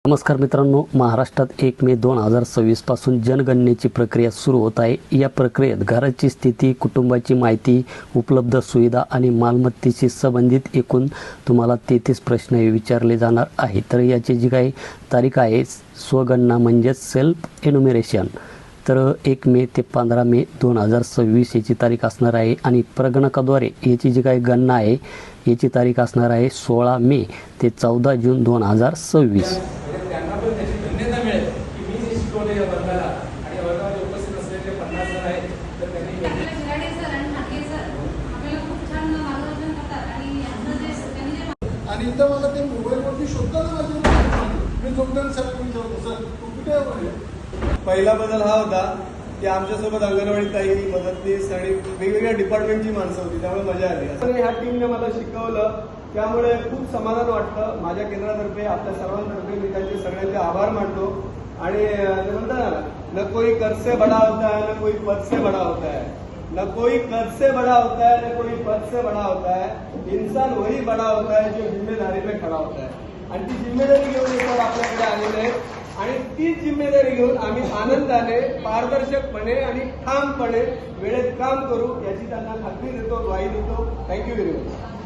नमस्कार मित्रांनो, महाराष्ट्रात 1 मे 2026 पासून जनगणनेची प्रक्रिया सुरू होत आहे। या प्रक्रियेत घराची स्थिती, कुटुंबाची माहिती, उपलब्ध सुविधा आणि मालमत्तेशी संबंधित एकूण तुम्हाला 33 प्रश्न विचारले जाणार आहेत। तर याची जी काही तारीख आहे स्वगणना म्हणजे सेल्फ एन्युमरेशन, तर 1 मे ते 15 मे 2026 याची तारीख असणार आहे आणि प्रगणकाद्वारे याची जी काही गणना आहे याची तारीख असणार आहे 16 मे ते 14 जून 2026। आणि इथं मला ते मोबाईलवरती शोधताना माझे मी जोगदन साहेब विचारतो, सर तू कुठे आहे? पहिला बदल हा होता की आमच्यासोबत अंगणवाडी ताई, मदतनीस आणि वेगवेगळ्या डिपार्टमेंटची माणसं होती, त्यामुळे मजा आली। असं ह्या टीमने मला शिकवलं, त्यामुळे खूप समाधान वाटतं। माझ्या केंद्रातर्फे आपल्या सर्वांतर्फे मी त्यांचे सगळ्यांचे आभार मानतो। आणि ते म्हणतात ना, कोई कर से बडा होता है, न कोई पद से बडा होता है, न कोई कद से बड़ा होता है, न कोई पद से बड़ा होता है। इंसान वही बड़ा होता है जो जिम्मेदारी में खड़ा होता है। आणि ती जिम्मेदारी घेऊन येतात आपल्याकडे आलेले आहेत आणि ती जिम्मेदारी घेऊन आम्ही आनंदाने, पारदर्शकपणे आणि ठामपणे वेळेत काम करू याची त्यांना खात्री देतो, ग्वाही देतो। Thank you very much.